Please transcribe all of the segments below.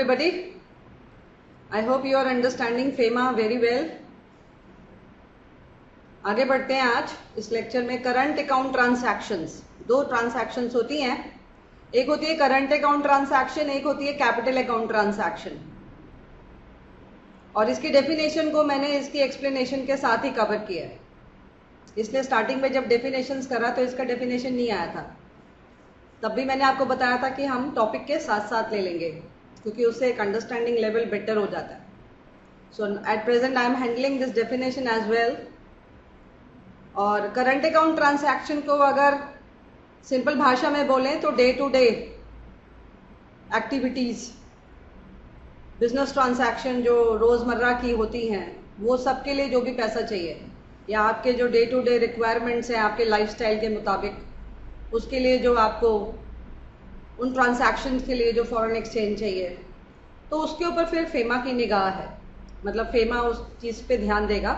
everybody. I hope you are understanding FEMA very well. आगे बढ़ते हैं आज इस लेक्चर में। करंट अकाउंट ट्रांसैक्शंस, दो ट्रांसैक्शंस होती हैं, एक होती है करंट अकाउंट ट्रांसैक्शन, एक होती है कैपिटल अकाउंट ट्रांसैक्शन। और इसकी डेफिनेशन को मैंने इसकी एक्सप्लेनेशन के साथ ही कवर किया है, इसलिए स्टार्टिंग में जब डेफिनेशंस करा तो इसका डेफिनेशन नहीं आया था। तब भी मैंने आपको बताया था कि हम टॉपिक के साथ साथ ले लेंगे, क्योंकि उससे एक अंडरस्टैंडिंग लेवल बेटर हो जाता है। So at present I am handling this definition as well. और करंट अकाउंट ट्रांसैक्शन को अगर सिंपल भाषा में बोलें तो day to day activities, business transaction जो रोज़मर्रा की होती हैं, वो सब के लिए जो भी पैसा चाहिए या आपके जो डे टू डे रिक्वायरमेंट्स हैं आपके लाइफस्टाइल के मुताबिक, उसके लिए जो आपको उन ट्रांसैक्शंस के लिए जो फॉरेन एक्सचेंज चाहिए, तो उसके ऊपर फिर फेमा की निगाह है। मतलब फेमा उस चीज़ पे ध्यान देगा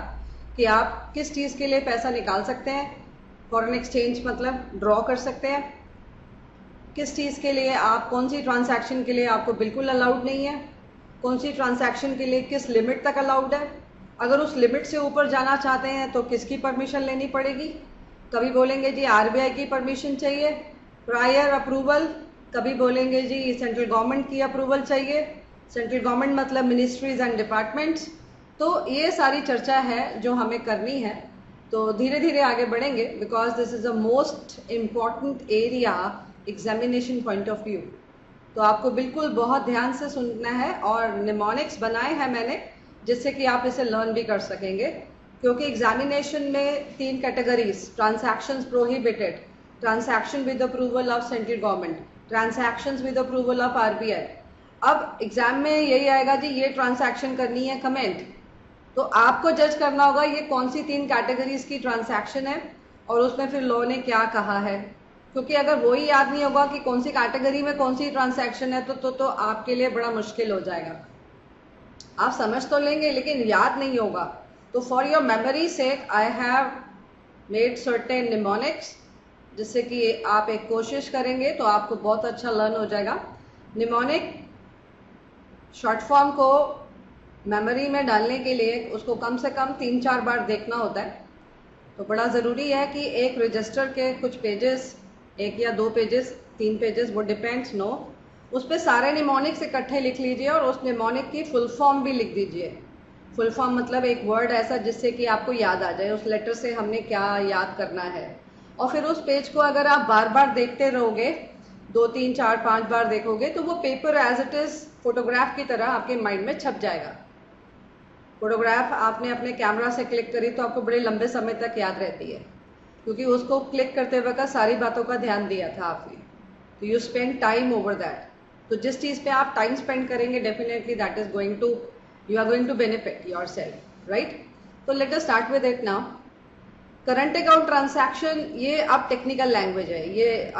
कि आप किस चीज़ के लिए पैसा निकाल सकते हैं, फॉरेन एक्सचेंज मतलब ड्रॉ कर सकते हैं, किस चीज़ के लिए आप, कौन सी ट्रांसैक्शन के लिए आपको बिल्कुल अलाउड नहीं है, कौन सी ट्रांसैक्शन के लिए किस लिमिट तक अलाउड है, अगर उस लिमिट से ऊपर जाना चाहते हैं तो किसकी परमिशन लेनी पड़ेगी। कभी बोलेंगे जी आरबीआई की परमिशन चाहिए, प्रायर अप्रूवल, कभी बोलेंगे जी सेंट्रल गवर्नमेंट की अप्रूवल चाहिए, सेंट्रल गवर्नमेंट मतलब मिनिस्ट्रीज एंड डिपार्टमेंट्स। तो ये सारी चर्चा है जो हमें करनी है। तो धीरे धीरे आगे बढ़ेंगे, because this is a most important area examination point of view. तो आपको बिल्कुल बहुत ध्यान से सुनना है, और निमोनिक्स बनाए हैं मैंने जिससे कि आप इसे लर्न भी कर सकेंगे, क्योंकि एग्जामिनेशन में 3 categories, transactions prohibited, transaction with approval of central government, transactions with approval of RBI. अब एग्जाम में यही आएगा जी ये ट्रांसैक्शन करनी है, कमेंट। तो आपको जज करना होगा ये कौन सी 3 कैटेगरीज की ट्रांसैक्शन है और उसमें फिर लॉ ने क्या कहा है। क्योंकि अगर वही याद नहीं होगा कि कौन सी कैटेगरी में कौन सी ट्रांसैक्शन है तो आपके लिए बड़ा मुश्किल हो जाएगा। आप समझ तो लेंगे लेकिन याद नहीं होगा। तो for your memory sake I have made certain mnemonics, जिससे कि आप एक कोशिश करेंगे तो आपको बहुत अच्छा लर्न हो जाएगा। निमोनिक शॉर्ट फॉर्म को मेमोरी में डालने के लिए उसको कम से कम 3-4 बार देखना होता है। तो बड़ा ज़रूरी है कि एक रजिस्टर के कुछ पेजेस, 1 या 2 पेजेस, 3 पेजेस, वो डिपेंड्स नो, उस पर सारे निमोनिक्स इकट्ठे लिख लीजिए और उस निमोनिक की फुल फॉर्म भी लिख दीजिए। फुल फॉर्म मतलब एक वर्ड ऐसा जिससे कि आपको याद आ जाए उस लेटर से हमने क्या याद करना है। और फिर उस पेज को अगर आप बार बार देखते रहोगे, 2, 3, 4, 5 बार देखोगे, तो वो paper as it is photograph की तरह आपके माइंड में छप जाएगा। फोटोग्राफ आपने अपने कैमरा से क्लिक करी तो आपको बड़े लंबे समय तक याद रहती है, क्योंकि उसको क्लिक करते वक्त सारी बातों का ध्यान दिया था आपने। तो you spend time over that. तो जिस चीज़ पे आप टाइम स्पेंड करेंगे, definitely that is going to, you are going to benefit yourself, right. तो let us start with it now. Current account transaction, ये अब टेक्निकल लैंग्वेज है, ये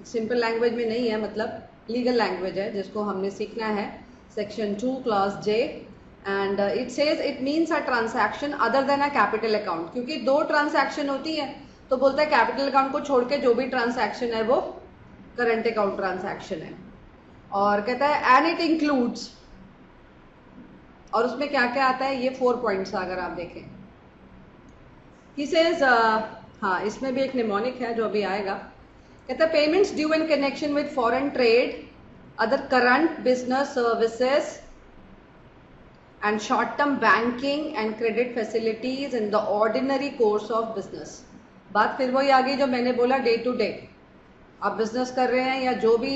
सिंपल लैंग्वेज में नहीं है, मतलब लीगल लैंग्वेज है जिसको हमने सीखना है। Section 2 clause J, and it says it means a transaction other than a capital account. क्योंकि 2 ट्रांसैक्शन होती है तो बोलता है कैपिटल अकाउंट को छोड़ के जो भी ट्रांसैक्शन है वो करंट अकाउंट ट्रांसैक्शन है। और कहता है एंड इट इंक्लूड्स, और उसमें क्या क्या आता है, ये 4 पॉइंट्स अगर आप देखें। ही सेज, हाँ इसमें भी एक निमोनिक है जो अभी आएगा। कहता है payments due in connection with foreign trade, other current business services and short-term banking and credit facilities in the ordinary course of business। बात फिर वही आ गई जो मैंने बोला, डे टू डे आप बिजनेस कर रहे हैं या जो भी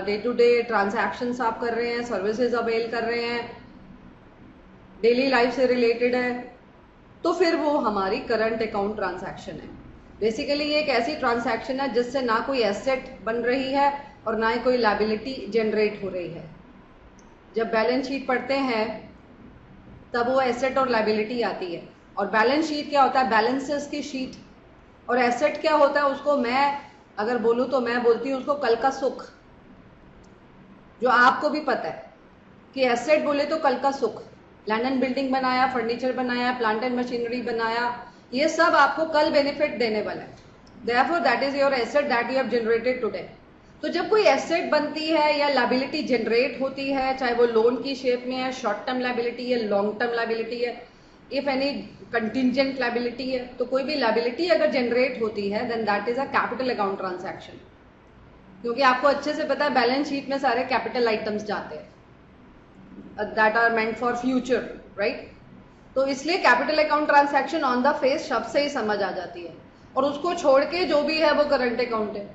डे टू डे ट्रांजैक्शंस आप कर रहे हैं, सर्विसेज अवेल कर रहे हैं, डेली लाइफ से रिलेटेड है, तो फिर वो हमारी करंट अकाउंट ट्रांजैक्शन है। बेसिकली ये एक ऐसी ट्रांजैक्शन है जिससे ना कोई एसेट बन रही है और ना ही कोई लायबिलिटी जनरेट हो रही है। जब बैलेंस शीट पढ़ते हैं तब वो एसेट और लायबिलिटी आती है। और बैलेंस शीट क्या होता है, बैलेंसेस की शीट। और एसेट क्या होता है, उसको मैं अगर बोलूँ तो मैं बोलती हूँ उसको कल का सुख, जो आपको भी पता है कि एसेट बोले तो कल का सुख, लैंड एंड बिल्डिंग बनाया, फर्नीचर बनाया, प्लांट एंड मशीनरी बनाया, ये सब आपको कल बेनिफिट देने वाला है। Therefore that is your asset that you have generated today. तो जब कोई एसेट बनती है या लायबिलिटी जनरेट होती है, चाहे वो लोन की शेप में है, शॉर्ट टर्म लायबिलिटी है, लॉन्ग टर्म लायबिलिटी है, इफ एनी कंटिजेंट लायबिलिटी है, तो कोई भी लायबिलिटी अगर जनरेट होती है then that is a capital account transaction. क्योंकि आपको अच्छे से पता है बैलेंस शीट में सारे कैपिटल आइटम्स जाते हैं that are meant for future, right. तो इसलिए capital account transaction on the face शब्द से ही समझ आ जाती है, और उसको छोड़ के जो भी है वो करंट अकाउंट है।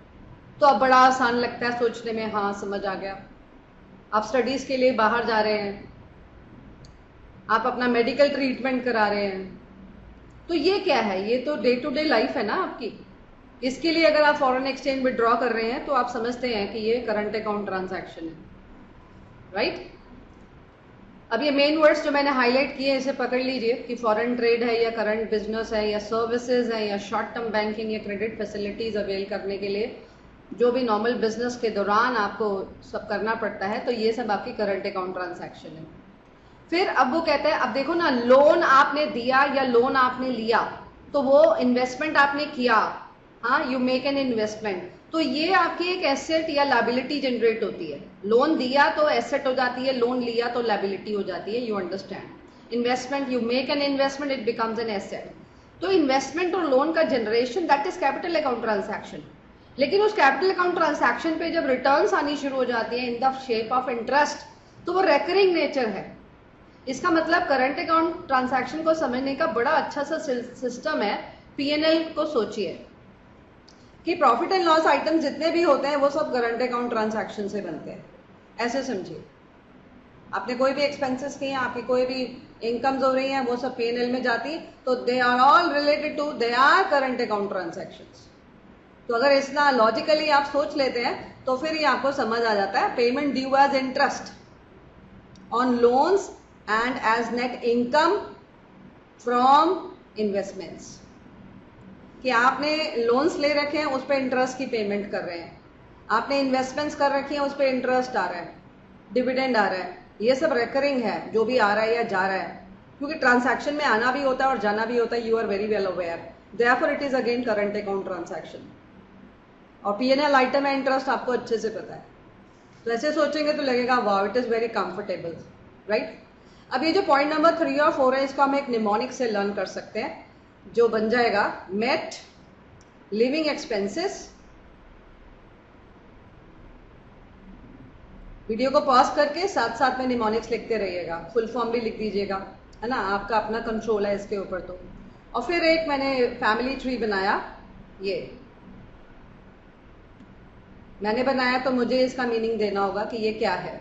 तो अब बड़ा आसान लगता है सोचने में, हाँ समझ आ गया। आप स्टडीज के लिए बाहर जा रहे हैं, आप अपना मेडिकल ट्रीटमेंट करा रहे हैं, तो ये क्या है, ये तो डे टू डे लाइफ है ना आपकी। इसके लिए अगर आप फॉरेन एक्सचेंज विड्रॉ कर रहे हैं तो आप समझते हैं कि ये करंट अकाउंट ट्रांसैक्शन है, राइट। अब ये मेन वर्ड्स जो मैंने हाईलाइट किए इसे पकड़ लीजिए कि फॉरेन ट्रेड है या करंट बिजनेस है या सर्विसेज है या शॉर्ट टर्म बैंकिंग या क्रेडिट फैसिलिटीज अवेल करने के लिए जो भी नॉर्मल बिजनेस के दौरान आपको सब करना पड़ता है, तो ये सब आपकी करंट अकाउंट ट्रांसैक्शन है। फिर अब वो कहते हैं, अब देखो ना, लोन आपने दिया या लोन आपने लिया तो वो इन्वेस्टमेंट आपने किया, हाँ, यू मेक एन इन्वेस्टमेंट, तो ये आपकी एक एसेट या लायबिलिटी जनरेट होती है। लोन दिया तो एसेट हो जाती है, लोन लिया तो लायबिलिटी हो जाती है, you understand. Investment, you make an investment, it becomes an asset. तो इन्वेस्टमेंट और लोन का generation that is capital account transaction. लेकिन उस कैपिटल अकाउंट ट्रांसैक्शन पे जब रिटर्न्स आनी शुरू हो जाती है in the shape of interest, तो वो रेकरिंग नेचर है। इसका मतलब करंट अकाउंट ट्रांसैक्शन को समझने का बड़ा अच्छा सा सिस्टम है। पीएनएल को सोचिए कि प्रॉफिट एंड लॉस आइटम जितने भी होते हैं वो सब करंट अकाउंट ट्रांसैक्शन से बनते हैं, ऐसे समझिए। आपने कोई भी एक्सपेंसेस किए, आपकी कोई भी इनकम्स हो रही हैं, वो सब पीएनएल में जाती, तो they are all related to, they are current account transactions. तो अगर इतना लॉजिकली आप सोच लेते हैं तो फिर ये आपको समझ आ जाता है। Payment due as interest on loans and as net income from investments, कि आपने लोन्स ले रखे हैं, उस पर इंटरेस्ट की पेमेंट कर रहे हैं, आपने इन्वेस्टमेंट्स कर रखी हैं, उस पर इंटरेस्ट आ रहा है, डिविडेंड आ रहा है, ये सब रेकरिंग है जो भी आ रहा है या जा रहा है, क्योंकि ट्रांसैक्शन में आना भी होता है और जाना भी होता है, you are very well aware, therefore it is again current account transaction. और पीएनएल आइटम है, इंटरेस्ट आपको अच्छे से पता है, तो ऐसे सोचेंगे तो लगेगा wow it is very comfortable, right. अब ये जो पॉइंट नंबर 3 और 4 है, इसको हम एक निमोनिक से लर्न कर सकते हैं, जो बन जाएगा नेट लिविंग एक्सपेंसेस। वीडियो को पॉज करके साथ साथ में निमोनिक्स लिखते रहिएगा, फुल फॉर्म भी लिख दीजिएगा, है ना, आपका अपना कंट्रोल है इसके ऊपर। तो और फिर एक मैंने फैमिली ट्री बनाया, ये मैंने बनाया तो मुझे इसका मीनिंग देना होगा कि ये क्या है।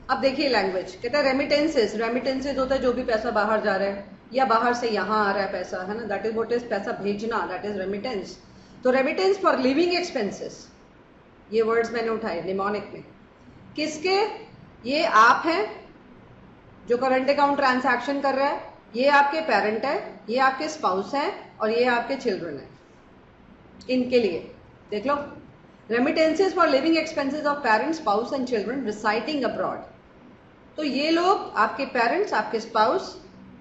अब देखिए लैंग्वेज, कहता है रेमिटेंसेस, रेमिटेंसेस होता है जो भी पैसा बाहर जा रहा है या बाहर से यहाँ आ रहा है पैसा, है ना, दैट इज व्हाट इज पैसा भेजना, दैट इज रेमिटेंस। तो रेमिटेंस फॉर लिविंग एक्सपेंसेस, ये वर्ड्स मैंने उठाए निमोनिक में, किसके, ये आप हैं जो करंट अकाउंट ट्रांसैक्शन कर रहा है, ये आपके पेरेंट है, ये आपके स्पाउस हैं और ये आपके चिल्ड्रन है, इनके लिए देख लो। Remittances for living expenses of parents, spouse and children residing abroad, तो ये लोग आपके पेरेंट्स, आपके स्पाउस,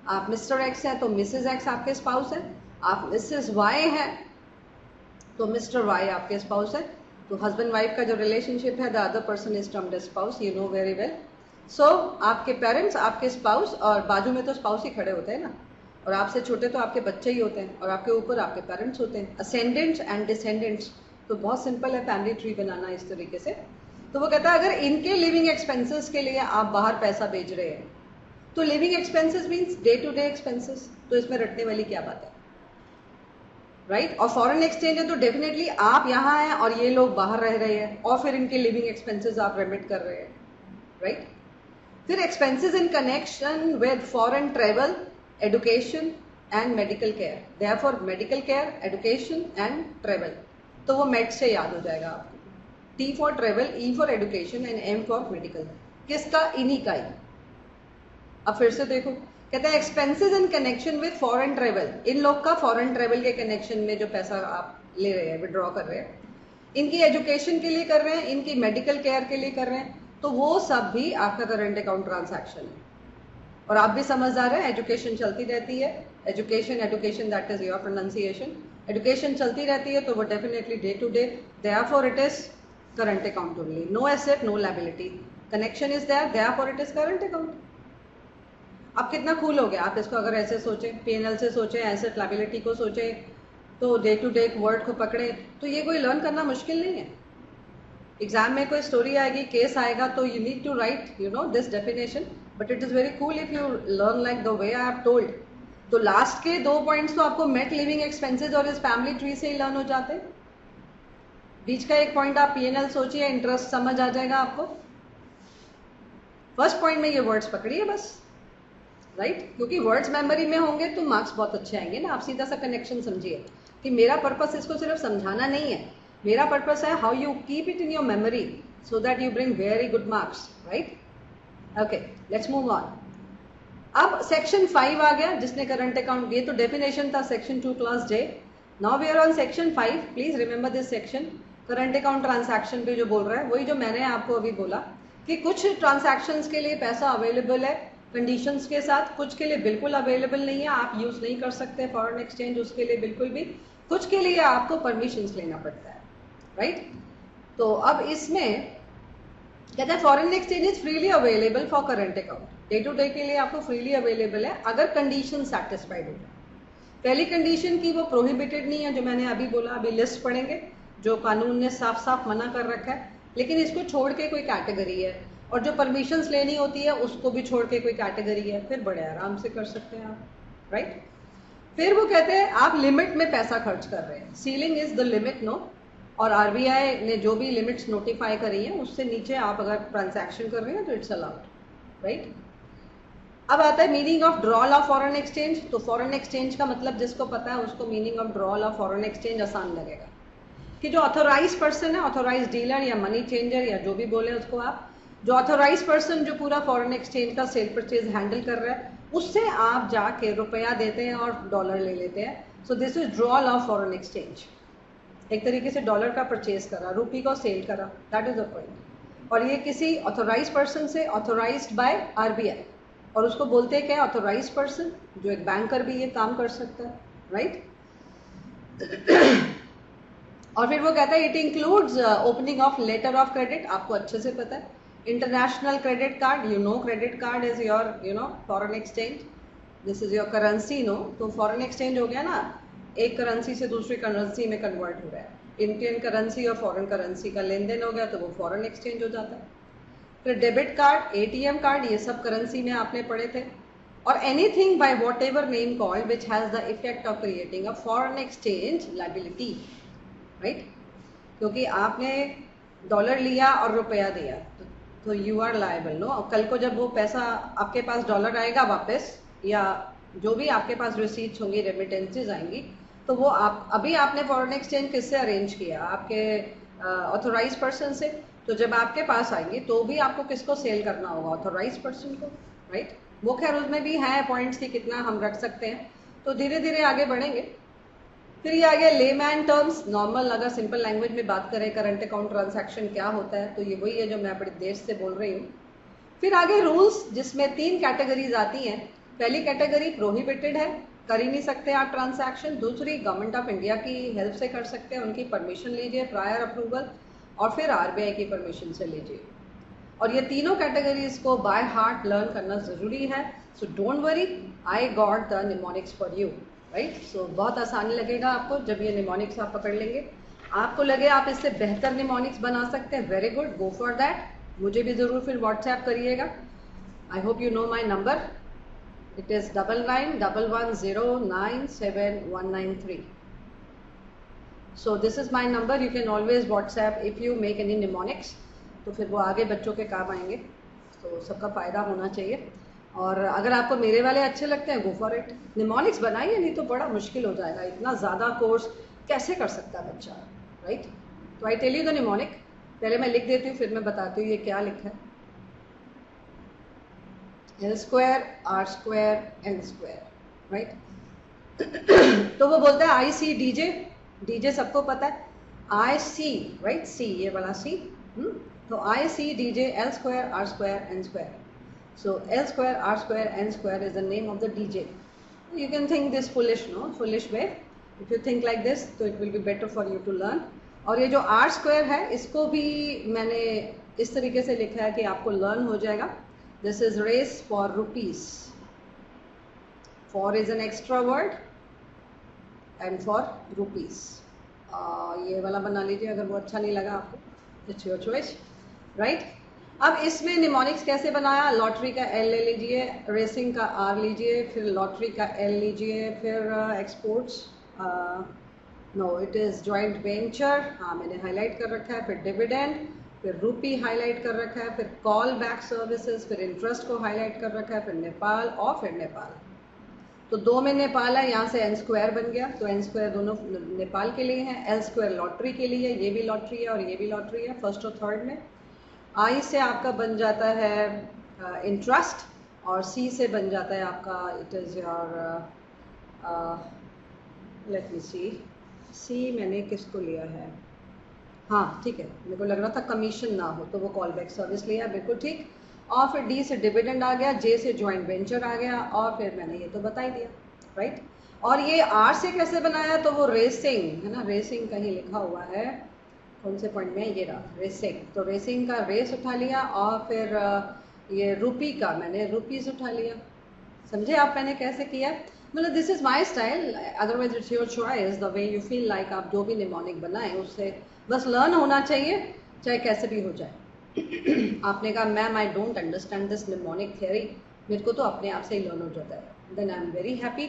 आप मिस्टर एक्स हैं तो मिसेज एक्स आपके स्पाउस है, आप मिसेज वाई हैं तो मिस्टर वाई आपके स्पाउस है। तो हस्बैंड वाइफ का जो रिलेशनशिप है, the other person is termed as spouse, you know very well. So आपके पेरेंट्स, आपके स्पाउस, और बाजू में तो स्पाउस ही खड़े होते हैं ना, और आपसे छोटे तो आपके बच्चे ही होते हैं, और आपके ऊपर आपके पेरेंट्स होते हैं, असेंडेंट्स एंड डिसेंडेंट्स। तो बहुत सिंपल है फैमिली ट्री बनाना इस तरीके से। तो वो कहता है अगर इनके लिविंग एक्सपेंसेस के लिए आप बाहर पैसा भेज रहे हैं, तो living expenses means day to day expenses, तो इसमें रटने वाली क्या बात है, राइट। और फॉरेन एक्सचेंज है तो डेफिनेटली आप यहाँ हैं और ये लोग बाहर रह रहे हैं, और फिर इनके लिविंग एक्सपेंसेस आप रेमिट कर रहे हैं, राइट। फिर expenses in connection with foreign travel, education and medical care, therefore medical care, education and travel, तो वो मेड से याद हो जाएगा आपको। T for travel, E for education and M for medical, किसका, इन्हीं का ही। अब फिर से देखो, कहता है expenses in connection with foreign travel, इन लोग का फॉरेन ट्रेवल के कनेक्शन में जो पैसा आप ले रहे हैं, विड्रॉ कर रहे हैं, इनकी एजुकेशन के लिए कर रहे हैं, इनकी मेडिकल केयर के लिए कर रहे हैं, तो वो सब भी आपका करंट अकाउंट ट्रांसैक्शन है। और आप भी समझदार हैं, एजुकेशन चलती रहती है, education that is your pronunciation, education चलती रहती है, तो वो definitely day to day, therefore it is current account only. No asset, no liability. Connection is there, therefore it is current account. आप कितना कूल हो गया, आप इसको अगर ऐसे सोचें, P&L से सोचें, एसेट लाइबिलिटी को सोचें, तो डे टू डे वर्ड को पकड़े, तो ये कोई लर्न करना मुश्किल नहीं है. एग्जाम में कोई स्टोरी आएगी, केस आएगा, तो you need to write this definition, but it is very cool if you learn like the way I have told. तो लास्ट के 2 पॉइंट्स तो आपको मेट लिविंग एक्सपेंसेस और इस फैमिली ट्री से ही लर्न हो जाते हैं. बीच का एक पॉइंट आप P&L सोचिए, इंटरेस्ट समझ आ जाएगा आपको. फर्स्ट पॉइंट में ये वर्ड्स पकड़िए बस, राइट क्योंकि वर्ड्स मेमोरी में होंगे तो मार्क्स बहुत अच्छे आएंगे ना. आप सीधा सा कनेक्शन समझिए कि मेरा पर्पस इसको सिर्फ समझाना नहीं है, मेरा पर्पस है how you keep it in your memory so that you bring very good marks, right. Okay, let's move on. अब सेक्शन 5 आ गया, जिसने करंट अकाउंट, ये तो डेफिनेशन था section 2 class J. Now we are on section 5. Please remember this section. Current account transaction पे जो बोल रहा है वही जो मैंने आपको अभी बोला कि कुछ ट्रांसैक्शंस के लिए पैसा अवेलेबल है कंडीशंस के साथ, कुछ के लिए बिल्कुल अवेलेबल नहीं है, आप यूज नहीं कर सकते फॉरेन एक्सचेंज उसके लिए बिल्कुल भी, कुछ के लिए आपको परमिशंस लेना पड़ता है, राइट. तो अब इसमें कहते हैं foreign exchange is freely available for current account. Day to day के लिए आपको फ्रीली अवेलेबल है अगर कंडीशन सेटिस्फाइड हो जाए. पहली कंडीशन की वो प्रोहिबिटेड नहीं है, जो मैंने अभी बोला, अभी लिस्ट पढ़ेंगे जो कानून ने साफ साफ मना कर रखा है, लेकिन इसको छोड़ के कोई कैटेगरी है, और जो परमिशंस लेनी होती है उसको भी छोड़ के कोई कैटेगरी है, फिर बड़े आराम से कर सकते हैं आप, राइट. फिर वो कहते हैं आप लिमिट में पैसा खर्च कर रहे हैं, ceiling is the limit, no. और RBI ने जो भी लिमिट्स नोटिफाई करी है उससे नीचे आप अगर ट्रांजैक्शन कर रहे हैं तो इट्स अलाउड, राइट. अब आता है meaning of drawal of foreign exchange. तो फॉरेन एक्सचेंज का मतलब जिसको पता है उसको meaning of drawal of foreign exchange आसान लगेगा कि जो ऑथोराइज पर्सन है, ऑथोराइज डीलर या मनी चेंजर या जो भी बोले उसको आप, जो ऑथोराइज पर्सन जो पूरा फॉरेन एक्सचेंज का सेल परचेज हैंडल कर रहा है, उससे आप जाके रुपया देते हैं और डॉलर ले लेते हैं. So this is drawal of foreign exchange. एक तरीके से डॉलर का परचेज करा, रुपी को सेल करा, दैट इज द पॉइंट. और ये किसी ऑथोराइज पर्सन से, ऑथोराइज्ड बाय RBI, और उसको बोलते हैं क्या, ऑथोराइज पर्सन. जो एक बैंकर भी ये काम कर सकता है, राइट. और फिर वो कहता है it includes opening of letter of credit. आपको अच्छे से पता है international credit card, you know credit card is your foreign exchange, this is your currency, no. तो फॉरेन एक्सचेंज हो गया ना, एक करेंसी से दूसरी करेंसी में कन्वर्ट हो रहा है. इंडियन करेंसी और फॉरेन करेंसी का लेन देन हो गया तो वो फॉरेन एक्सचेंज हो जाता है. फिर डेबिट कार्ड, ATM कार्ड, ये सब करेंसी में आपने पढ़े थे. और anything by what ever name called which has the effect of creating a foreign exchange liability, right. क्योंकि आपने डॉलर लिया और रुपया दिया तो यू आर लायबल, नो. कल को जब वो पैसा आपके पास डॉलर आएगा वापस, या जो भी आपके पास रिसीट्स होंगी, रेमिटेंसेज आएंगी, तो वो आप, अभी आपने फॉरेन एक्सचेंज किससे अरेंज किया, आपके ऑथोराइज पर्सन से. तो जब आपके पास आएंगे तो भी आपको किसको सेल करना होगा, ऑथोराइज पर्सन को, राइट. वो खैर उसमें भी है पॉइंट्स की कितना हम रख सकते हैं, तो धीरे धीरे आगे बढ़ेंगे. फिर ये आ गया लेमैन टर्म्स. नॉर्मल अगर सिंपल लैंग्वेज में बात करें करंट अकाउंट ट्रांसैक्शन क्या होता है, तो ये वही है जो मैं बड़ी देर से बोल रही हूँ. फिर आगे रूल्स, जिसमें 3 कैटेगरीज आती हैं. पहली कैटेगरी प्रोहिबिटेड है, कर ही नहीं सकते आप ट्रांसैक्शन. दूसरी गवर्नमेंट ऑफ इंडिया की हेल्प से कर सकते हैं, उनकी परमिशन लीजिए, प्रायर अप्रूवल, और फिर RBI की परमिशन से लीजिए. और ये तीनों कैटेगरीज को बाय हार्ट लर्न करना जरूरी है. So don't worry, I got the mnemonics for you, right. So बहुत आसानी लगेगा आपको जब ये निमोनिक्स आप पकड़ लेंगे. आपको लगे आप इससे बेहतर निमोनिक्स बना सकते हैं, very good, go for that. मुझे भी जरूर फिर व्हाट्सएप करिएगा. I hope you know my number. It is 9911097193. So this is my number. You can always WhatsApp if you make any mnemonics. तो फिर वो आगे बच्चों के काम आएंगे, तो सबका फ़ायदा होना चाहिए. और अगर आपको मेरे वाले अच्छे लगते हैं, गो फॉर इट. निमोनिक्स बनाइए, नहीं तो बड़ा मुश्किल हो जाएगा. इतना ज़्यादा कोर्स कैसे कर सकता है बच्चा, राइट. तो I tell you the mnemonic. पहले मैं लिख देती हूँ, फिर मैं बताती हूँ ये क्या लिखा है. L square, R square, N square, right? तो वो बोलता है IC DJ सबको पता है. IC, right? C, ये वाला C. तो IC DJ L square, R square, N square. So L square, R square, N square is the name of the DJ. You can think this foolish way. If you think like this, so it will be better for you to learn. और ये जो are square है इसको भी मैंने इस तरीके से लिखा है कि आपको लर्न हो जाएगा। This is race for rupees, for is an extra word and for rupees. ये वाला बना लीजिए अगर वो अच्छा नहीं लगा आपको, इट्स योर चॉइस, राइट। अब इसमें निमोनिक्स कैसे बनाया, लॉटरी का एल ले लीजिए, रेसिंग का आर लीजिए, फिर लॉटरी का एल लीजिए, फिर exports, no it is joint venture, हाँ मैंने हाईलाइट कर रखा है, फिर डिविडेंड, फिर रूपी हाईलाइट कर रखा है, फिर कॉल बैक सर्विसेज, फिर इंटरेस्ट को हाईलाइट कर रखा है, फिर नेपाल और फिर नेपाल। तो दो में नेपाल है, यहाँ से एन स्क्वायर बन गया, तो एन स्क्वायर दोनों नेपाल के लिए है, एल स्क्वायर लॉटरी के लिए, ये भी लॉटरी है और ये भी लॉटरी है फर्स्ट और थर्ड में। आई से आपका बन जाता है इंटरेस्ट और सी से बन जाता है आपका, it is your, let me see मैंने किसको लिया है, हाँ ठीक है, मेरे को लग रहा था कमीशन ना हो तो वो कॉल बैक सर्विस लिया, बिल्कुल ठीक। और फिर डी से डिविडेंड आ गया, जे से जॉइंट वेंचर आ गया, और फिर मैंने ये तो बता ही दिया, राइट। और ये आर से कैसे बनाया, तो वो रेसिंग है ना, रेसिंग कहीं लिखा हुआ है, कौन से पॉइंट में, ये रहा रेसिंग, तो रेसिंग का रेस उठा लिया, और फिर ये रूपी का मैंने रुपीज़ उठा लिया। समझे आप मैंने कैसे किया, मतलब this is my style, otherwise it's your choice, the way you feel like. आप जो भी निमोनिक बनाएं उससे बस लर्न होना चाहिए, चाहे कैसे भी हो जाए। आपने कहा ma'am I don't understand this mnemonic theory, मेरे को तो अपने आप से ही लर्न हो जाता है, then I am very happy,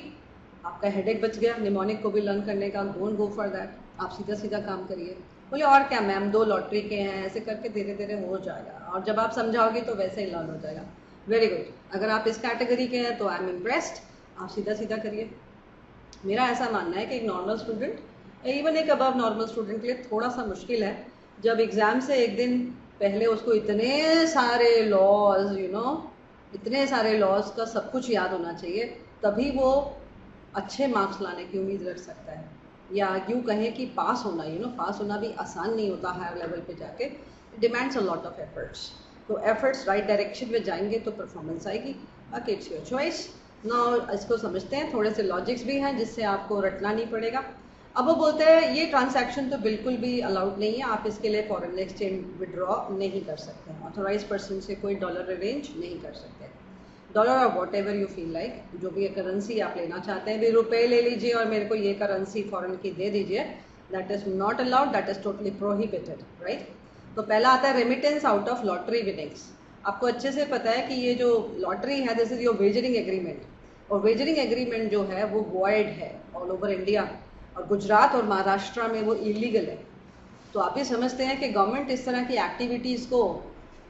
आपका हेडेक बच गया निमोनिक को भी लर्न करने का, डोंट गो फॉर दैट, आप सीधा सीधा काम करिए। बोले और क्या मैम, दो लॉटरी के हैं, ऐसे करके धीरे धीरे हो जाएगा, और जब आप समझाओगे तो वैसे ही लर्न हो जाएगा। वेरी गुड, अगर आप इस कैटेगरी के हैं तो आई एम इम्प्रेस्ड, आप सीधा सीधा करिए। मेरा ऐसा मानना है कि एक नॉर्मल स्टूडेंट, इवन एक अबव नॉर्मल स्टूडेंट के लिए थोड़ा सा मुश्किल है, जब एग्ज़ाम से एक दिन पहले उसको इतने सारे लॉज, यू नो, इतने सारे लॉज का सब कुछ याद होना चाहिए, तभी वो अच्छे मार्क्स लाने की उम्मीद रख सकता है। या यूँ कहें कि पास होना, यू नो, पास होना भी आसान नहीं होता हायर लेवल पे जाके, demands a lot of efforts. तो एफर्ट्स राइट डायरेक्शन में जाएंगे तो परफॉर्मेंस आएगी, बाकी इट्स योर चॉइस। नाउ इसको समझते हैं, थोड़े से लॉजिक्स भी हैं जिससे आपको रटना नहीं पड़ेगा। अब वो बोलते हैं ये ट्रांजैक्शन तो बिल्कुल भी अलाउड नहीं है, आप इसके लिए फॉरेन एक्सचेंज विड्रॉ नहीं कर सकते हैं, ऑथोराइज पर्सन से कोई डॉलर अरेंज नहीं कर सकते, डॉलर और what ever you feel like, जो भी करेंसी आप लेना चाहते हैं, भी रुपए ले लीजिए और मेरे को ये करेंसी फॉरेन की दे दीजिए, that is not allowed, that is totally prohibited, right. तो पहला आता है remittance out of lottery winnings. आपको अच्छे से पता है कि ये जो लॉटरी है this is your wagering agreement, और वेजरिंग एग्रीमेंट जो है वो वॉइड है ऑल ओवर इंडिया, और गुजरात और महाराष्ट्र में वो इलीगल है। तो आप ये समझते हैं कि गवर्नमेंट इस तरह की एक्टिविटीज़ को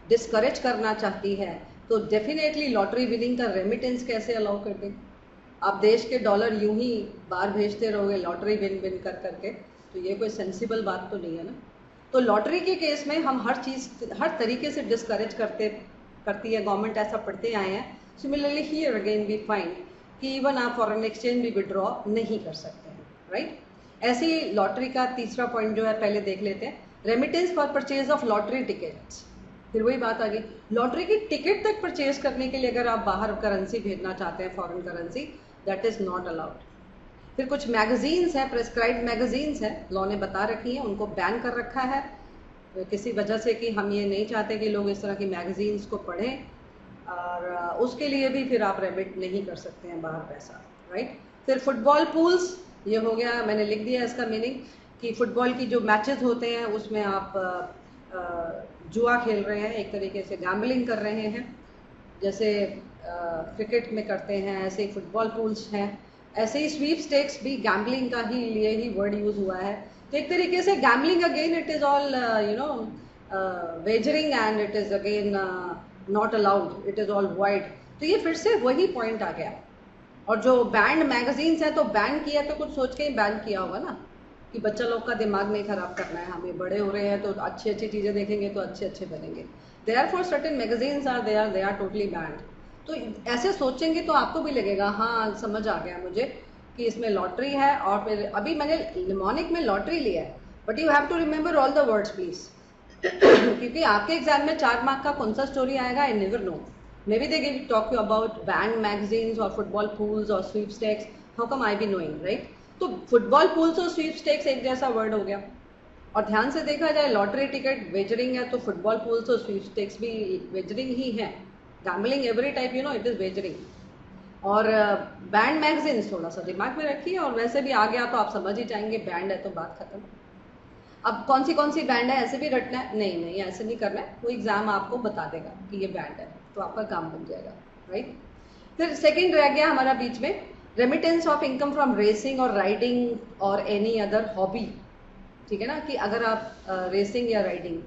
डिस्करेज करना चाहती है, तो डेफिनेटली लॉटरी विनिंग का रेमिटेंस कैसे अलाउ कर दें। आप देश के डॉलर यूं ही बाहर भेजते रहोगे लॉटरी विन विन कर करके, तो ये कोई सेंसिबल बात तो नहीं है ना। तो लॉटरी के केस में हम हर चीज़ हर तरीके से डिस्करेज करती है गवर्नमेंट, ऐसा पढ़ते आए हैं। Similarly here again we find कि इवन आप फॉरेन एक्सचेंज भी विड्रॉ नहीं कर सकते हैं, राइट। ऐसे ही लॉटरी का तीसरा पॉइंट जो है पहले देख लेते हैं, remittance for purchase of lottery tickets. फिर वही बात आ गई, लॉटरी की टिकट तक परचेज करने के लिए अगर आप बाहर करेंसी भेजना चाहते हैं, foreign currency, that is not allowed. फिर कुछ मैगजीन्स हैं, प्रेस्क्राइब्ड मैगजीन्स हैं, लॉ ने बता रखी हैं, उनको बैन कर रखा है किसी वजह से कि हम ये नहीं चाहते कि लोग इस तरह की मैगजीन्स को पढ़ें, और उसके लिए भी फिर आप रेमिट नहीं कर सकते हैं बाहर पैसा, राइट। फिर फुटबॉल पूल्स, ये हो गया, मैंने लिख दिया इसका मीनिंग कि फुटबॉल की जो मैचेस होते हैं उसमें आप जुआ खेल रहे हैं, एक तरीके से गैम्बलिंग कर रहे हैं, जैसे क्रिकेट में करते हैं, ऐसे ही फुटबॉल पूल्स हैं। ऐसे ही स्वीप स्टेक्स भी गैम्बलिंग का ही लिए ही वर्ड यूज़ हुआ है, तो एक तरीके से gambling again it is all you know wagering and it is again not allowed, it is all wide. तो ये फिर से वही पॉइंट आ गया। और जो बैंड मैगजीन्स है, तो बैन किया तो कुछ सोच के ही बैन किया होगा ना, कि बच्चा लोग का दिमाग नहीं खराब करना है, हमें बड़े हो रहे हैं तो अच्छी अच्छी चीज़ें देखेंगे तो अच्छे अच्छे बनेंगे। Therefore certain magazines are they are totally banned. तो ऐसे सोचेंगे तो आपको भी लगेगा हाँ समझ आ गया मुझे कि इसमें लॉटरी है, और फिर अभी मैंने निमोनिक में लॉटरी लिया है, but you have to remember all the words please, क्योंकि आपके एग्जाम में 4 मार्क का कौन सा स्टोरी आएगा I never know. Maybe they give talk you about banned magazines or football pools or sweepstakes. How come I be knowing, right? तो football pools और sweepstakes एक जैसा word हो गया, और ध्यान से देखा जाए लॉटरी टिकट वेजरिंग है तो फुटबॉल पूल्स और स्वीपस्टेक्स भी वेजरिंग ही है। Gambling every type it is wagering. और बैंड मैगजीन्स थोड़ा सा दिमाग में रखिए, और वैसे भी आ गया तो आप समझ ही जाएंगे बैंड है तो बात खत्म। अब कौन सी बैंड है ऐसे भी रटना है? नहीं नहीं, ऐसे नहीं करना है, वो एग्जाम आपको बता देगा कि ये बैंड है तो आपका काम बन जाएगा, राइट। फिर सेकंड रह गया हमारा बीच में, remittance of income from racing और राइडिंग और एनी अदर हॉबी। ठीक है ना, कि अगर आप रेसिंग या राइडिंग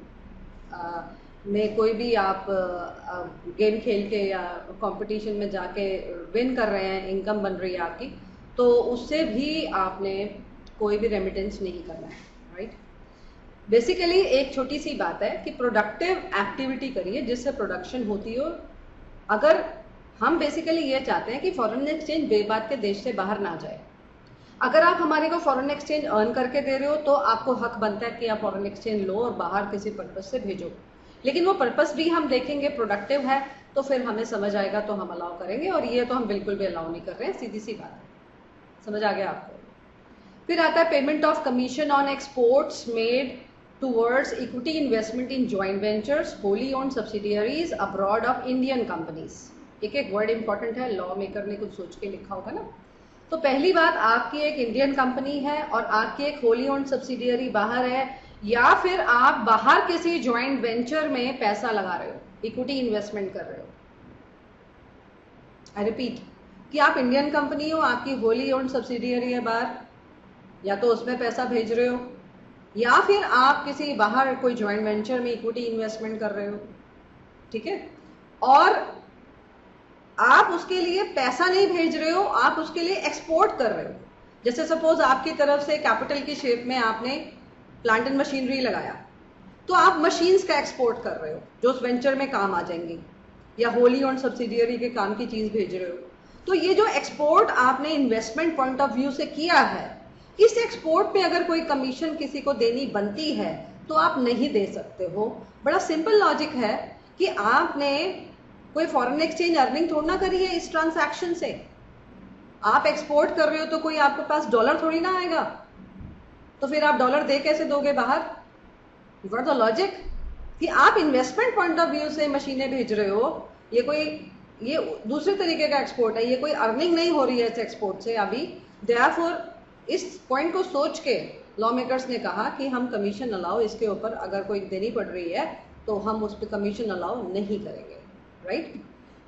में कोई भी आप गेम खेल के या कंपटीशन में जाके विन कर रहे हैं, इनकम बन रही है आपकी, तो उससे भी आपने कोई भी रेमिटेंस नहीं करना है, राइट। बेसिकली एक छोटी सी बात है कि प्रोडक्टिव एक्टिविटी करिए जिससे प्रोडक्शन होती हो। अगर हम बेसिकली ये चाहते हैं कि फॉरेन एक्सचेंज बेबाक के देश से बाहर ना जाए। अगर आप हमारे को फॉरेन एक्सचेंज अर्न करके दे रहे हो तो आपको हक बनता है कि आप फॉरेन एक्सचेंज लो और बाहर किसी पर्पस से भेजो, लेकिन वो पर्पस भी हम देखेंगे प्रोडक्टिव है तो फिर हमें समझ आएगा तो हम अलाउ करेंगे, और ये तो हम बिल्कुल भी अलाउ नहीं कर रहे हैं, सीधी सी बात है। समझ आ गया आपको? फिर आता है payment of commission on exports made towards equity investment in joint ventures wholly owned subsidiaries abroad of Indian companies. एक एक वर्ड इंपॉर्टेंट है, लॉ मेकर ने कुछ सोच के लिखा होगा ना। तो पहली बात, आपकी एक इंडियन कंपनी है और आपकी एक होली ओन्ड सब्सिडियरी बाहर है, या फिर आप बाहर किसी ज्वाइंट वेंचर में पैसा लगा रहे हो, इक्विटी इन्वेस्टमेंट कर रहे हो। आई रिपीट कि आप इंडियन कंपनी हो, आपकी होली ओन्ड सब्सिडियरी है बाहर, या तो उसमें पैसा भेज रहे हो, या फिर आप किसी बाहर कोई ज्वाइंट वेंचर में इक्विटी इन्वेस्टमेंट कर रहे हो। ठीक है, और आप उसके लिए पैसा नहीं भेज रहे हो, आप उसके लिए एक्सपोर्ट कर रहे हो। जैसे सपोज आपकी तरफ से कैपिटल की शेप में आपने प्लांट एंड मशीनरी लगाया, तो आप मशीन्स का एक्सपोर्ट कर रहे हो जो उस वेंचर में काम आ जाएंगी, या होली ओन्ड सब्सिडियरी के काम की चीज भेज रहे हो। तो ये जो एक्सपोर्ट आपने इन्वेस्टमेंट पॉइंट ऑफ व्यू से किया है, इस एक्सपोर्ट पे अगर कोई कमीशन किसी को देनी बनती है तो आप नहीं दे सकते हो। बड़ा सिंपल लॉजिक है कि आपने कोई फॉरेन एक्सचेंज अर्निंग थोड़ी ना करी है इस ट्रांसैक्शन से। आप एक्सपोर्ट कर रहे हो तो कोई आपके पास डॉलर थोड़ी ना आएगा, तो फिर आप डॉलर दे कैसे दोगे बाहर? व्हाट द लॉजिक कि आप इन्वेस्टमेंट पॉइंट ऑफ व्यू से मशीनें भेज रहे हो, ये दूसरे तरीके का एक्सपोर्ट है, ये कोई अर्निंग नहीं हो रही है इस एक्सपोर्ट से अभी। देयरफॉर इस पॉइंट को सोच के लॉ मेकर्स ने कहा कि हम कमीशन अलाउ इसके ऊपर अगर कोई देनी पड़ रही है तो हम उस पर कमीशन अलाउ नहीं करेंगे, राइट।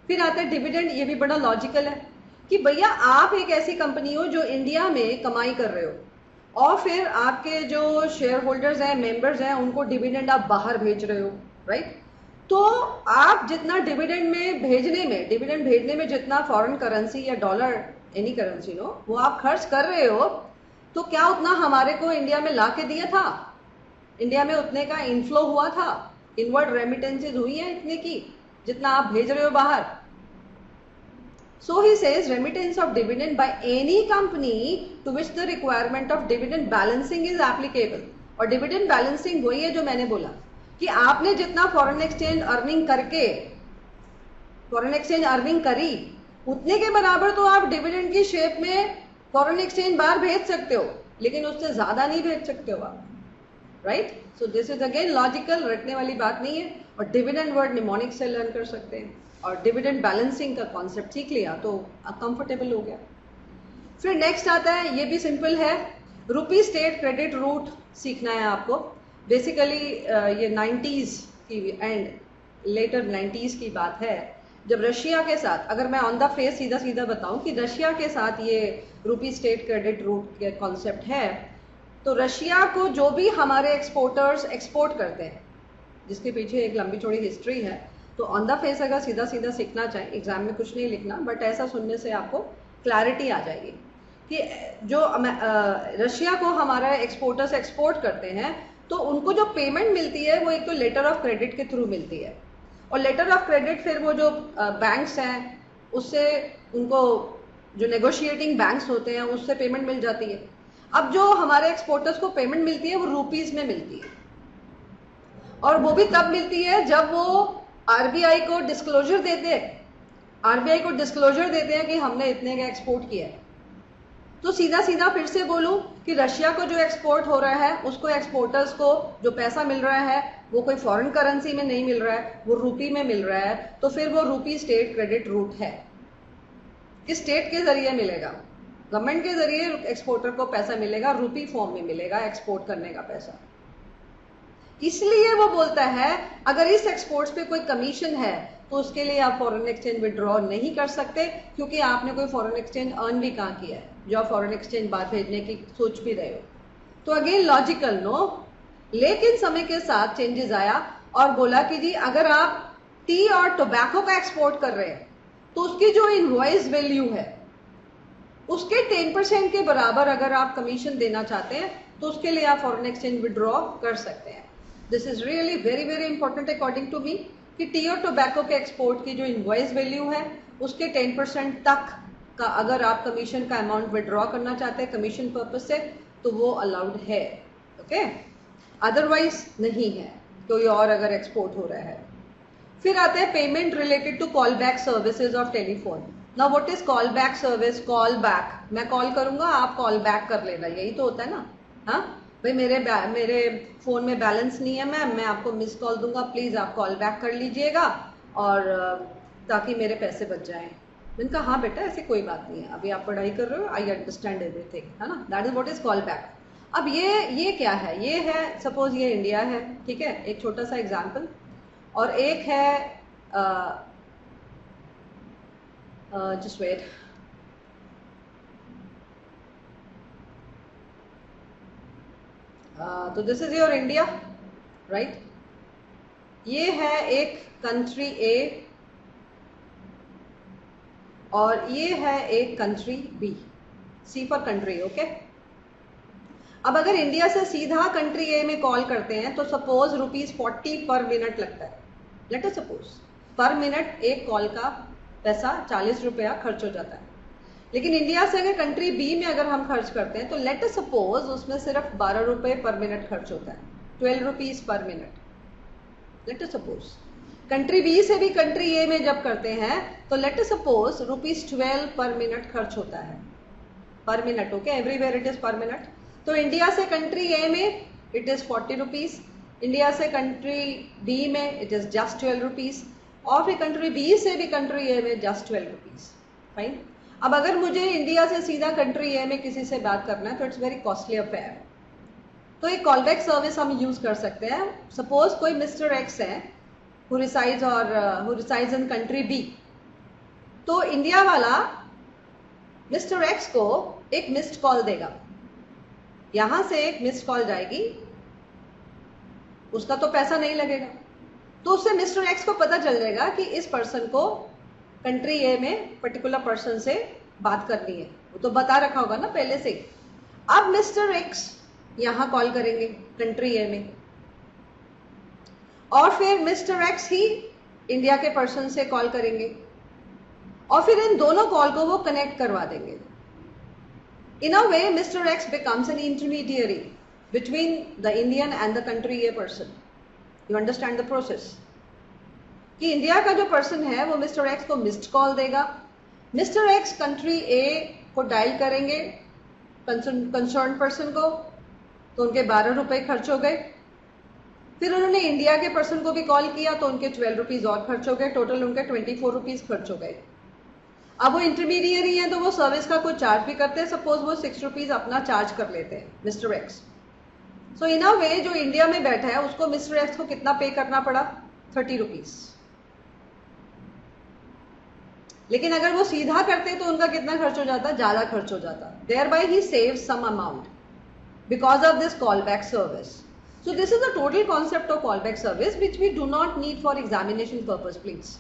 फिर आता है डिविडेंड। ये भी बड़ा लॉजिकल है कि भैया आप एक ऐसी कंपनी हो जो इंडिया में कमाई कर रहे हो और फिर आपके जो शेयर होल्डर्स हैं, मेंबर्स हैं, उनको डिविडेंड आप बाहर भेज रहे हो, राइट। तो आप जितना डिविडेंड भेजने में जितना फॉरेन करेंसी या डॉलर एनी करेंसी वो आप खर्च कर रहे हो, तो क्या उतना हमारे को इंडिया में ला के दिया था? इंडिया में उतने का इनफ्लो हुआ था, इनवर्ड रेमिटेंसेज हुई है इतने की जितना आप भेज रहे हो बाहर। So he says remittance of dividend by any company to which the requirement of dividend balancing is applicable। और डिविडेंड बैलेंसिंग वही है जो मैंने बोला कि आपने जितना फॉरेन एक्सचेंज अर्निंग करी उतने के बराबर तो आप डिविडेंड की शेप में फॉरेन एक्सचेंज बाहर भेज सकते हो, लेकिन उससे ज्यादा नहीं भेज सकते हो आप, right. So this is again logical, रटने वाली बात नहीं है। और डिविडेंड वर्ड निमोनिक से लर्न कर सकते हैं, और डिविडेंड बैलेंसिंग का कॉन्सेप्ट सीख लिया तो कंफर्टेबल हो गया। फिर नेक्स्ट आता है, ये भी सिंपल है, रुपी स्टेट क्रेडिट रूट सीखना है आपको। बेसिकली ये 90s की एंड लेटर 90s की बात है, जब रशिया के साथ, अगर मैं ऑन द फेस सीधा सीधा बताऊं कि रशिया के साथ ये रुपी स्टेट क्रेडिट रूट के कॉन्सेप्ट है, तो रशिया को जो भी हमारे एक्सपोर्टर्स एक्सपोर्ट करते हैं, जिसके पीछे एक लंबी चौड़ी हिस्ट्री है, तो ऑन द फेस अगर सीधा सीधा सीखना चाहें, एग्जाम में कुछ नहीं लिखना, बट ऐसा सुनने से आपको क्लैरिटी आ जाएगी कि जो रशिया को हमारा एक्सपोर्टर्स एक्सपोर्ट करते हैं तो उनको जो पेमेंट मिलती है वो एक तो लेटर ऑफ क्रेडिट के थ्रू मिलती है, और लेटर ऑफ क्रेडिट फिर वो जो बैंक्स हैं उससे उनको जो नेगोशिएटिंग बैंक्स होते हैं उससे पेमेंट मिल जाती है। अब जो हमारे एक्सपोर्टर्स को पेमेंट मिलती है वो रुपीज में मिलती है, और वो भी तब मिलती है जब वो आरबीआई को डिस्क्लोजर देते हैं कि हमने इतने का एक्सपोर्ट किया है। तो सीधा सीधा फिर से बोलूं कि रशिया को जो एक्सपोर्ट हो रहा है उसको एक्सपोर्टर्स को जो पैसा मिल रहा है वो कोई फॉरेन करेंसी में नहीं मिल रहा है, वो रूपी में मिल रहा है, तो फिर वो रूपी स्टेट क्रेडिट रूट है। किस स्टेट के जरिए मिलेगा? गवर्नमेंट के जरिए एक्सपोर्टर को पैसा मिलेगा, रूपी फॉर्म में मिलेगा एक्सपोर्ट करने का पैसा। इसलिए वो बोलता है अगर इस एक्सपोर्ट्स पे कोई कमीशन है तो उसके लिए आप फॉरेन एक्सचेंज विड्रॉ नहीं कर सकते, क्योंकि आपने कोई फॉरेन एक्सचेंज अर्न भी कहाँ किया है जो आप फॉरेन एक्सचेंज बाहर भेजने की सोच भी रहे हो। तो अगेन लॉजिकल नो, लेकिन समय के साथ चेंजेस आया और बोला कि जी अगर आप टी और टोबैको का एक्सपोर्ट कर रहे हैं तो उसकी जो इनवॉइस वैल्यू है उसके 10% के बराबर अगर आप कमीशन देना चाहते हैं तो उसके लिए आप फॉरेन एक्सचेंज विड्रॉ कर सकते हैं। This is really very very important according to me कि टी और टोबैको के एक्सपोर्ट की जो इनवॉइस वैल्यू है उसके 10% तक का अगर आप कमीशन का अमाउंट विड्रॉ करना चाहते हैं कमीशन पर्पज से तो वो अलाउड है, ओके, अदरवाइज नहीं है कोई और अगर एक्सपोर्ट हो रहा है। फिर आते हैं payment related to call back services of telephone. Now what is call back service? Call back, मैं कॉल करूंगा आप कॉल बैक कर लेना, यही तो होता है ना। हाँ भाई मेरे फोन में बैलेंस नहीं है मैम, मैं आपको मिस कॉल दूंगा, प्लीज आप कॉल बैक कर लीजिएगा और ताकि मेरे पैसे बच जाएं। मैंने कहा हाँ बेटा ऐसी कोई बात नहीं है, अभी आप पढ़ाई कर रहे हो, आई अंडरस्टैंड एवरीथिंग, है ना, that is what is call back. अब ये क्या है? ये है सपोज ये इंडिया है, ठीक है, एक छोटा सा एग्जाम्पल, और एक है जस्ट वेट, तो this is your India, right. ये है एक कंट्री ए और ये है एक country B, C for country, okay. अब अगर इंडिया से सीधा कंट्री ए में कॉल करते हैं तो सपोज ₹40 पर मिनट लगता है, लेट अस सपोज पर मिनट एक कॉल का पैसा 40 रुपया खर्च हो जाता है। लेकिन इंडिया से अगर कंट्री बी में अगर हम खर्च करते हैं तो लेट अस सपोज उसमें सिर्फ 12 रुपए पर मिनट खर्च होता है, 12 rupees per minute, let us suppose. Country B से भी कंट्री ए में जब करते हैं तो लेट अस सपोज ₹12 पर मिनट खर्च होता है, पर minute, okay, everywhere it is पर मिनट। तो इंडिया से कंट्री ए में इट इज 40 रुपीज, इंडिया से कंट्री बी में इट इज जस्ट 12 रुपीज, और फिर कंट्री बी से भी कंट्री ए में जस्ट 12 रुपीज, फाइन। अब अगर मुझे इंडिया से सीधा कंट्री ए में किसी से बात करना है तो इट्स वेरी कॉस्टली अफेयर, तो एक कॉलबैक सर्विस हम यूज कर सकते हैं। सपोज कोई मिस्टर एक्स है who resides in country B, तो इंडिया वाला मिस्टर एक्स को एक मिस्ड कॉल देगा, यहां से एक मिस्ड कॉल जाएगी, उसका तो पैसा नहीं लगेगा, तो उससे मिस्टर एक्स को पता चल जाएगा कि इस पर्सन को कंट्री ए में पर्टिकुलर पर्सन से बात करनी है, वो तो बता रखा होगा ना पहले से। अब मिस्टर एक्स यहां कॉल करेंगे कंट्री ए में और फिर मिस्टर एक्स ही इंडिया के पर्सन से कॉल करेंगे और फिर इन दोनों कॉल को वो कनेक्ट करवा देंगे। In a way Mister X becomes an intermediary between the Indian and the country A person. You understand the process कि इंडिया का जो पर्सन है वो मिस्टर एक्स को मिस्ड कॉल देगा, मिस्टर एक्स कंट्री ए को डायल करेंगे concern person को, तो उनके 12 रुपए खर्च हो गए। फिर उन्होंने इंडिया के पर्सन को भी कॉल किया तो उनके 12 रुपीज और खर्च हो गए, टोटल उनके 24 रुपीज खर्च हो गए। अब वो इंटरमीडियरी है तो वो सर्विस का कोई चार्ज भी करते हैं, सपोज वो 6 रुपीज अपना चार्ज कर लेते हैं mister x. So in a वे जो इंडिया में बैठा है उसको मिस्टर एक्स को कितना पे करना पड़ा? 30 रुपीज। लेकिन अगर वो सीधा करते तो उनका कितना खर्च हो जाता? ज्यादा खर्च हो जाता। Thereby he save some amount because of this call back service. So this is the total concept of callback service which we do not need for examination purpose please.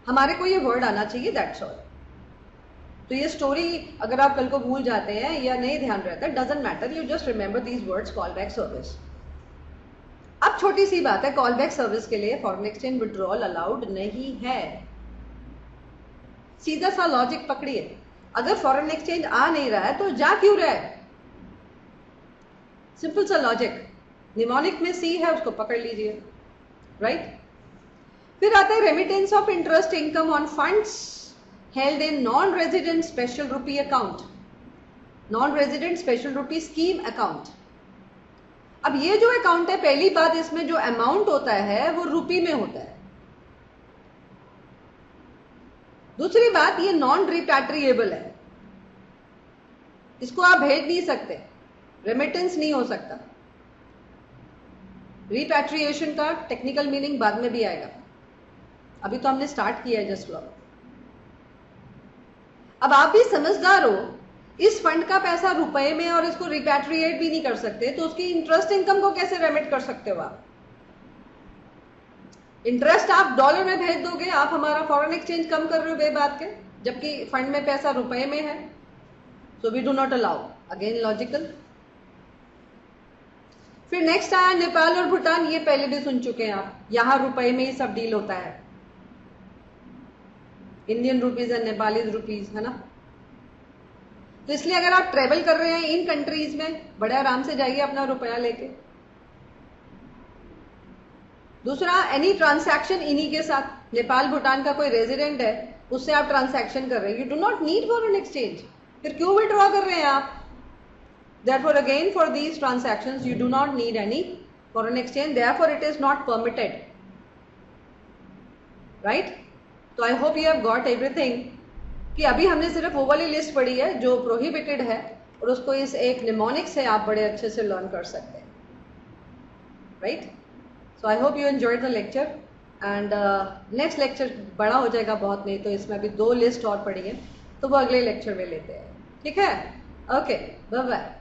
हमारे को ये word आना चाहिए, that's all. तो ये story अगर आप कल को भूल जाते हैं या नहीं ध्यान रहता है, doesn't matter, you just remember these words callback service. अब छोटी सी बात है, callback service के लिए foreign exchange withdrawal allowed नहीं है। सीधा सा लॉजिक पकड़िए, अगर फॉरेन एक्सचेंज आ नहीं रहा है तो जा क्यों रहा है? सिंपल सा लॉजिक, निमोनिक में सी है उसको पकड़ लीजिए, राइट। फिर आता है remittance of interest income on funds held in non resident special rupee account. Non resident special rupee scheme account. अब ये जो अकाउंट है, पहली बात इसमें जो अमाउंट होता है वो रुपी में होता है। दूसरी बात, ये नॉन रिपैट्रिएबल है, इसको आप भेज नहीं सकते, रेमिटेंस नहीं हो सकता। रिपैट्रिएशन का टेक्निकल मीनिंग बाद में भी आएगा, अभी तो हमने स्टार्ट किया है जस्ट लॉ। अब आप भी समझदार हो, इस फंड का पैसा रुपए में और इसको रिपैट्रिएट भी नहीं कर सकते, तो उसकी इंटरेस्ट इनकम को कैसे रेमिट कर सकते हो आप? इंटरेस्ट आप डॉलर में भेज दोगे, आप हमारा फॉरेन एक्सचेंज कम कर रहे हो बेबात के, जबकि फंड में पैसा रुपए में है। So we do not allow, again logical. फिर नेक्स्ट आया नेपाल और भूटान, ये पहले भी सुन चुके हैं आप, यहां रुपए में ही सब डील होता है, Indian rupees and Nepali rupees, है ना। तो इसलिए अगर आप ट्रेवल कर रहे हैं इन कंट्रीज में, बड़े आराम से जाइए अपना रुपया लेके। दूसरा, एनी ट्रांसैक्शन इन्हीं के साथ, नेपाल भूटान का कोई रेजिडेंट है, उससे आप ट्रांसैक्शन कर रहे हैं, you do not need foreign exchange, फिर क्यों विड्रॉ कर रहे हैं आप? Therefore again for these transactions you do not need any foreign exchange, therefore it is not permitted, right? So I hope you have got everything, कि अभी हमने सिर्फ वो वाली लिस्ट पढ़ी है जो प्रोहिबिटेड है, और उसको इस एक निमोनिक से आप बड़े अच्छे से लर्न कर सकते हैं, right? So I hope you enjoyed the lecture, and next lecture बड़ा हो जाएगा बहुत, नहीं तो इसमें अभी 2 लिस्ट और पढ़ी है, तो वो अगले लेक्चर में लेते हैं, ठीक है? Okay, bye bye.